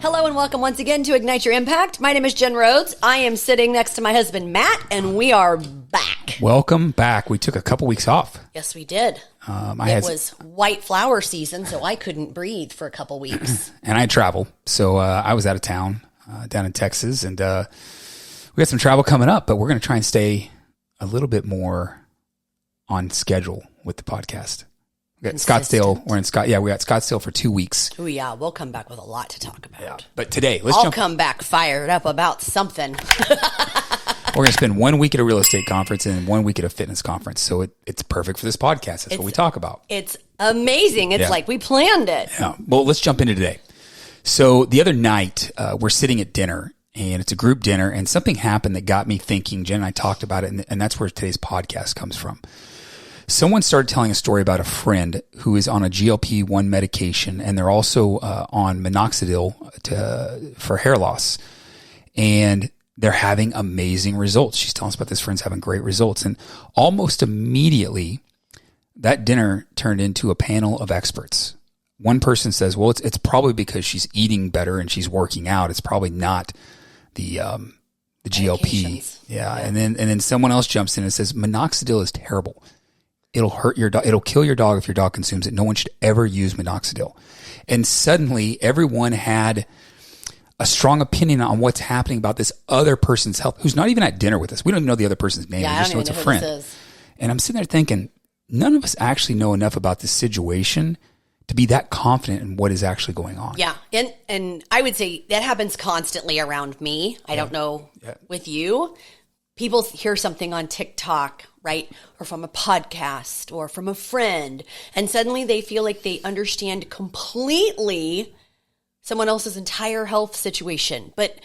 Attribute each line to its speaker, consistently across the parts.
Speaker 1: Hello and welcome once again to Ignite Your Impact. My name is Jen Rhodes. I am sitting next to my husband, Matt, and we are back.
Speaker 2: Welcome back. We took a couple weeks off.
Speaker 1: Yes, we did. It was white flower season, so I couldn't breathe for a couple weeks.
Speaker 2: And I travel. So I was out of town down in Texas, and we got some travel coming up, but we're going to try and stay a little bit more on schedule with the podcast. We got Scottsdale. We're in we got Scottsdale for 2 weeks.
Speaker 1: Oh yeah, we'll come back with a lot to talk about.
Speaker 2: Yeah. But today,
Speaker 1: I'll come back fired up about something.
Speaker 2: We're going to spend 1 week at a real estate conference and 1 week at a fitness conference. So it's perfect for this podcast. That's what we talk about.
Speaker 1: It's amazing. It's like we planned it.
Speaker 2: Yeah. Well, let's jump into today. So the other night, we're sitting at dinner, and it's a group dinner, and something happened that got me thinking. Jen and I talked about it, and that's where today's podcast comes from. Someone started telling a story about a friend who is on a GLP-1 medication, and they're also on minoxidil for hair loss. And they're having amazing results. She's telling us about this friend's having great results. And almost immediately, that dinner turned into a panel of experts. One person says, well, it's probably because she's eating better and she's working out. It's probably not the GLP. Yeah. And then someone else jumps in and says, minoxidil is terrible. It'll hurt your dog. It'll kill your dog if your dog consumes it. No one should ever use minoxidil. And suddenly everyone had a strong opinion on what's happening about this other person's health, who's not even at dinner with us. We don't even know the other person's name.
Speaker 1: Yeah,
Speaker 2: we just know it's a friend. And I'm sitting there thinking, none of us actually know enough about this situation to be that confident in what is actually going on.
Speaker 1: Yeah. And I would say that happens constantly around me. I don't know with you. People hear something on TikTok, right? Or from a podcast or from a friend. And suddenly they feel like they understand completely someone else's entire health situation. But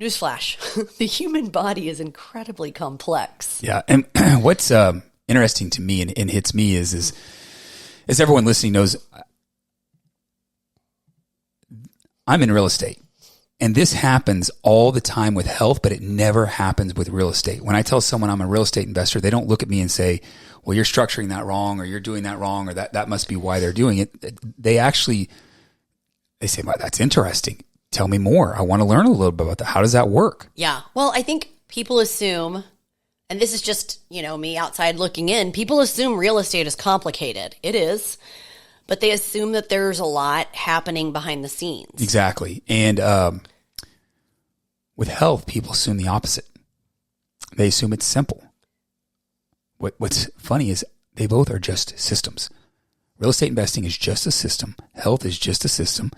Speaker 1: newsflash, the human body is incredibly complex.
Speaker 2: Yeah. And what's interesting to me and hits me is as everyone listening knows, I'm in real estate. And this happens all the time with health, but it never happens with real estate. When I tell someone I'm a real estate investor, they don't look at me and say, well, you're structuring that wrong, or you're doing that wrong, or that must be why they're doing it. They say, well, that's interesting. Tell me more. I want to learn a little bit about that. How does that work?
Speaker 1: Yeah. Well, I think people assume, and this is just, me outside looking in, people assume real estate is complicated. It is. But they assume that there's a lot happening behind the scenes.
Speaker 2: Exactly. And with health, people assume the opposite. They assume it's simple. What's funny is they both are just systems. Real estate investing is just a system. Health is just a system.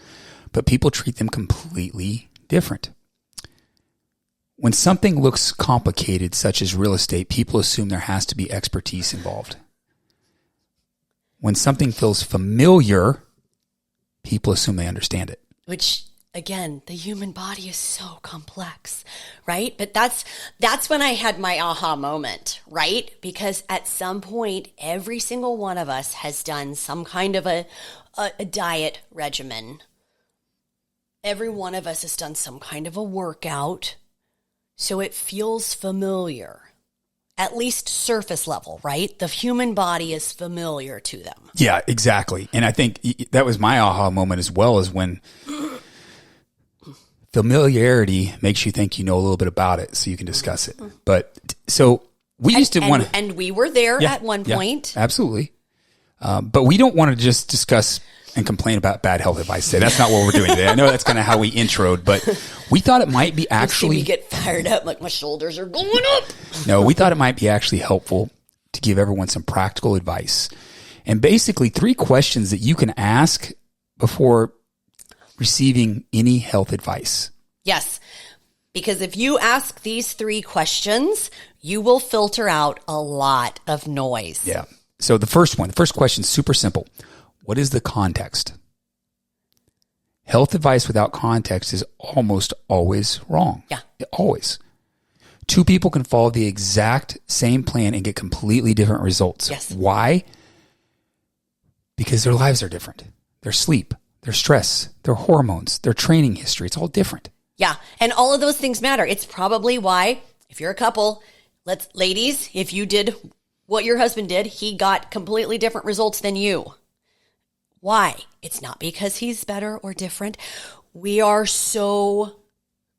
Speaker 2: But people treat them completely different. When something looks complicated, such as real estate, people assume there has to be expertise involved. When something feels familiar, people assume they understand it.
Speaker 1: Which, again, the human body is so complex, right? But that's when I had my aha moment, right? Because at some point, every single one of us has done some kind of a diet regimen. Every one of us has done some kind of a workout. So it feels familiar. At least surface level, right? The human body is familiar to them.
Speaker 2: Yeah, exactly. And I think that was my aha moment as well, as when familiarity makes you think you know a little bit about it so you can discuss it. But so we used to want to...
Speaker 1: And we were there at one point.
Speaker 2: Yeah, absolutely. But we don't want to just discuss and complain about bad health advice today. That's not what we're doing today. I know that's kind of how we introed, but we thought it might be actually...
Speaker 1: You get fired up like my shoulders are going up.
Speaker 2: No, we thought it might be actually helpful to give everyone some practical advice. And basically 3 questions that you can ask before receiving any health advice.
Speaker 1: Yes, because if you ask these 3 questions, you will filter out a lot of noise.
Speaker 2: Yeah. So the first question is super simple. What is the context? Health advice without context is almost always wrong.
Speaker 1: Yeah.
Speaker 2: Always. 2 people can follow the exact same plan and get completely different results.
Speaker 1: Yes.
Speaker 2: Why? Because their lives are different. Their sleep, their stress, their hormones, their training history, it's all different.
Speaker 1: Yeah. And all of those things matter. It's probably why, if you're a couple, ladies, if you did what your husband did, he got completely different results than you. Why? It's not because he's better or different. We are so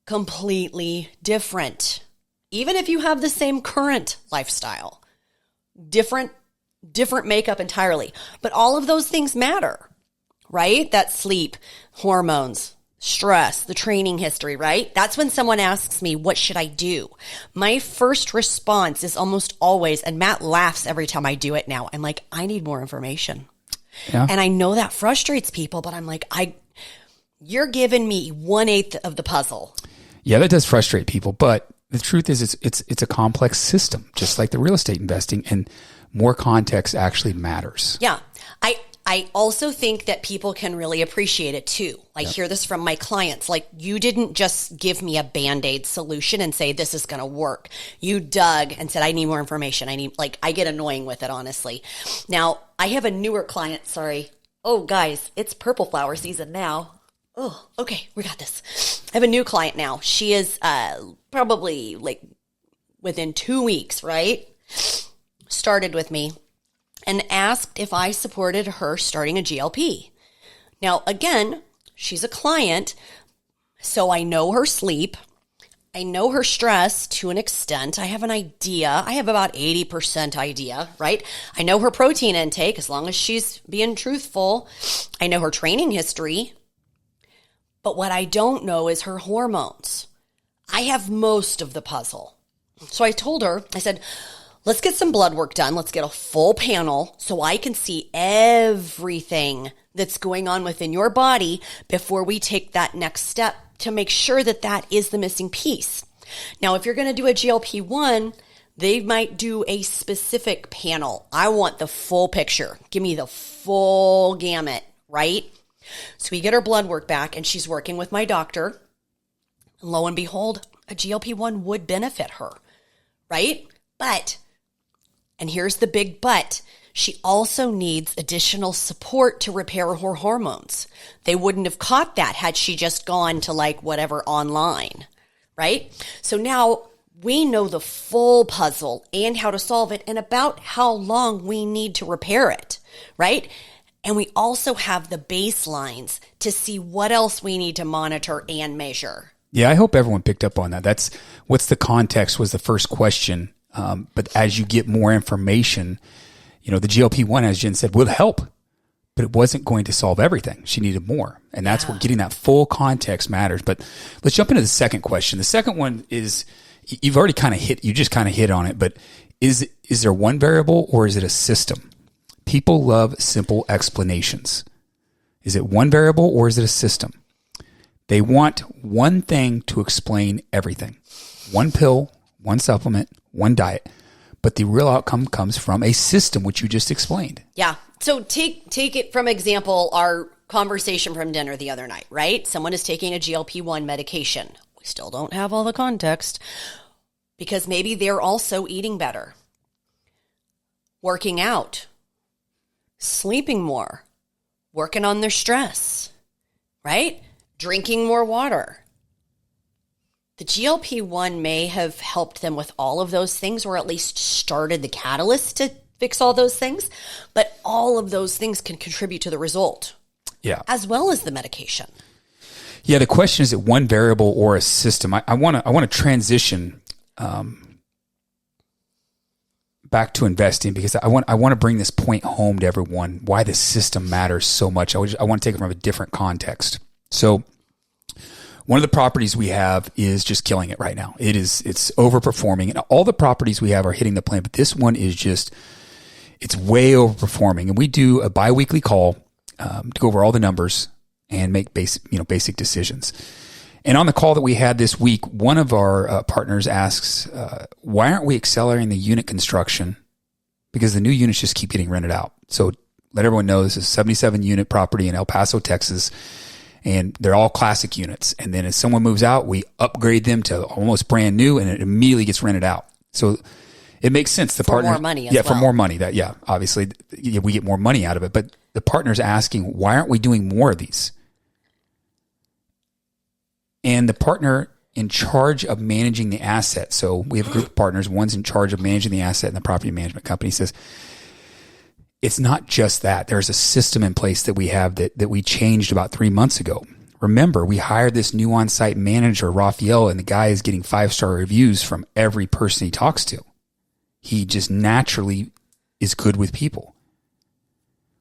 Speaker 1: completely different. Even if you have the same current lifestyle, different makeup entirely. But all of those things matter, right? That sleep, hormones, stress, the training history, right? That's when someone asks me, what should I do? My first response is almost always, and Matt laughs every time I do it now, I'm like, I need more information.
Speaker 2: Yeah.
Speaker 1: And I know that frustrates people, but I'm like, you're giving me 1/8 of the puzzle.
Speaker 2: Yeah, that does frustrate people, but the truth is it's a complex system, just like the real estate investing, and more context actually matters.
Speaker 1: Yeah. I also think that people can really appreciate it too. I hear this from my clients. Like, you didn't just give me a Band-Aid solution and say, this is going to work. You dug and said, I need more information. I get annoying with it, honestly. Now, I have a newer client. Sorry. Oh, guys, it's purple flower season now. Oh, okay. We got this. I have a new client now. She is probably like within 2 weeks, right? Started with me and asked if I supported her starting a GLP. Now, again, she's a client, so I know her sleep. I know her stress to an extent. I have an idea. I have about 80% idea, right? I know her protein intake as long as she's being truthful. I know her training history. But what I don't know is her hormones. I have most of the puzzle. So I told her, I said, let's get some blood work done. Let's get a full panel so I can see everything that's going on within your body before we take that next step to make sure that that is the missing piece. Now, if you're going to do a GLP-1, they might do a specific panel. I want the full picture. Give me the full gamut, right? So we get her blood work back, and she's working with my doctor. And lo and behold, a GLP-1 would benefit her, right? But, and here's the big but, she also needs additional support to repair her hormones. They wouldn't have caught that had she just gone to like whatever online, right? So now we know the full puzzle and how to solve it and about how long we need to repair it, right? And we also have the baselines to see what else we need to monitor and measure.
Speaker 2: Yeah, I hope everyone picked up on that. That's what's the context was the first question. But as you get more information, the GLP-1, as Jen said, will help, but it wasn't going to solve everything. She needed more. And that's what getting that full context matters. But let's jump into the second question. The second one is, you've already you just kind of hit on it, but is there one variable or is it a system? People love simple explanations. Is it one variable or is it a system? They want one thing to explain everything. One pill, one supplement, one diet. But the real outcome comes from a system, which you just explained.
Speaker 1: Yeah. So take it from example, our conversation from dinner the other night, right? Someone is taking a GLP-1 medication. We still don't have all the context because maybe they're also eating better, working out, sleeping more, working on their stress, right? Drinking more water. The GLP-1 may have helped them with all of those things, or at least started the catalyst to fix all those things. But all of those things can contribute to the result.
Speaker 2: Yeah.
Speaker 1: As well as the medication.
Speaker 2: Yeah. The question is, it one variable or a system? I want to transition back to investing because I want to bring this point home to everyone, why the system matters so much. I want to take it from a different context. So one of the properties we have is just killing it right now. It's overperforming, and all the properties we have are hitting the plan, but this one is it's way overperforming. And we do a biweekly call to go over all the numbers and make basic decisions. And on the call that we had this week, one of our partners asks, why aren't we accelerating the unit construction? Because the new units just keep getting rented out. So let everyone know this is a 77 unit property in El Paso, Texas. And they're all classic units. And then as someone moves out, we upgrade them to almost brand new, and it immediately gets rented out. So it makes sense. The partner,
Speaker 1: for more money as well.
Speaker 2: For more money. Obviously we get more money out of it. But the partner's asking, why aren't we doing more of these? And the partner in charge of managing the asset. So we have a group of partners. One's in charge of managing the asset in the property management company. Says, it's not just that. There's a system in place that we have that we changed about 3 months ago. Remember, we hired this new on-site manager, Raphael, and the guy is getting 5-star reviews from every person he talks to. He just naturally is good with people.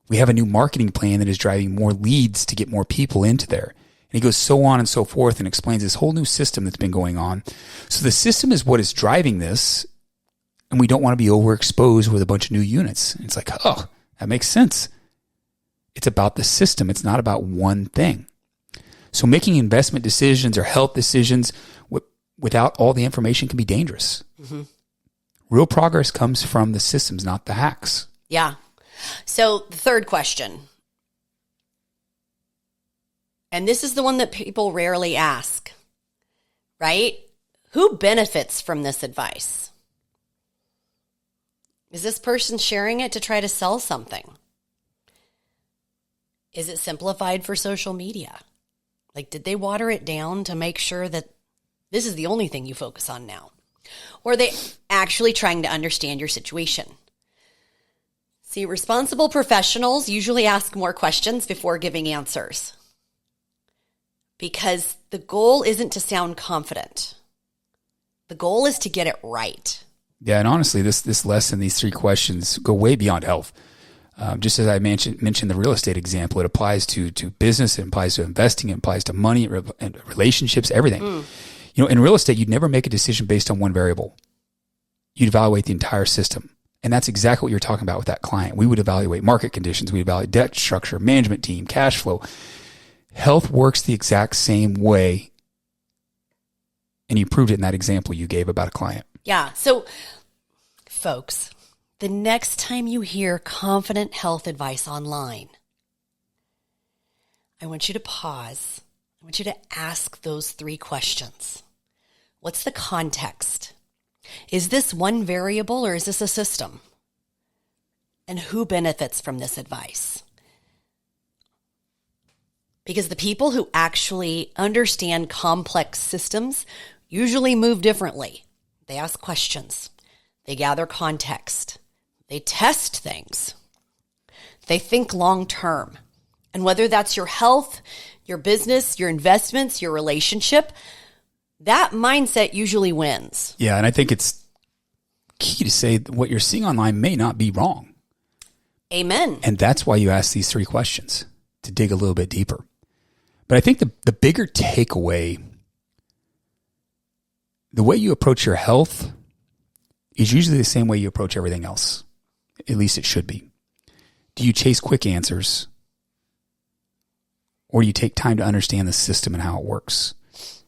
Speaker 2: We have a new marketing plan that is driving more leads to get more people into there. And he goes so on and so forth and explains this whole new system that's been going on. So the system is what is driving this, and we don't want to be overexposed with a bunch of new units. It's like, oh, that makes sense. It's about the system. It's not about one thing. So making investment decisions or health decisions without all the information can be dangerous. Mm-hmm. Real progress comes from the systems, not the hacks.
Speaker 1: Yeah. So the third question, and this is the one that people rarely ask, right? Who benefits from this advice? Is this person sharing it to try to sell something? Is it simplified for social media? Like, did they water it down to make sure that this is the only thing you focus on now? Or are they actually trying to understand your situation? See, responsible professionals usually ask more questions before giving answers, because the goal isn't to sound confident. The goal is to get it right.
Speaker 2: Yeah, and honestly, this lesson, these 3 questions go way beyond health. Just as I mentioned the real estate example, it applies to business, it applies to investing, it applies to money, and relationships, everything. You know, in real estate, you'd never make a decision based on one variable. You'd evaluate the entire system. And that's exactly what you're talking about with that client. We would evaluate market conditions. We'd evaluate debt structure, management team, cash flow. Health works the exact same way. And you proved it in that example you gave about a client.
Speaker 1: Yeah. So, folks, the next time you hear confident health advice online, I want you to pause. I want you to ask those 3 questions. What's the context? Is this one variable or is this a system? And who benefits from this advice? Because the people who actually understand complex systems usually move differently. They ask questions. They gather context. They test things. They think long term. And whether that's your health, your business, your investments, your relationship, that mindset usually wins.
Speaker 2: Yeah, and I think it's key to say that what you're seeing online may not be wrong.
Speaker 1: Amen.
Speaker 2: And that's why you ask these 3 questions, to dig a little bit deeper. But I think the bigger takeaway, the way you approach your health is usually the same way you approach everything else. At least it should be. Do you chase quick answers? Or do you take time to understand the system and how it works?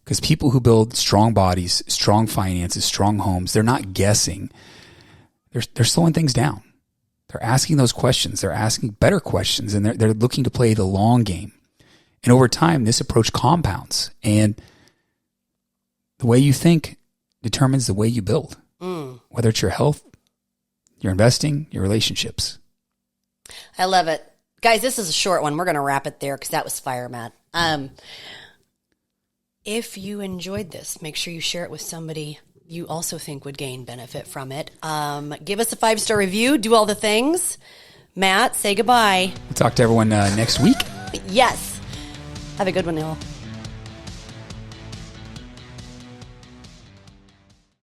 Speaker 2: Because people who build strong bodies, strong finances, strong homes, they're not guessing. They're slowing things down. They're asking those questions. They're asking better questions, and they're looking to play the long game. And over time, this approach compounds. And the way you think determines the way you build, whether it's your health, your investing, your relationships.
Speaker 1: I love it. Guys, this is a short one. We're going to wrap it there because that was fire, Matt. If you enjoyed this, make sure you share it with somebody you also think would gain benefit from it. Give us a 5-star review. Do all the things. Matt, say goodbye.
Speaker 2: We'll talk to everyone next week.
Speaker 1: Yes. Have a good one, y'all.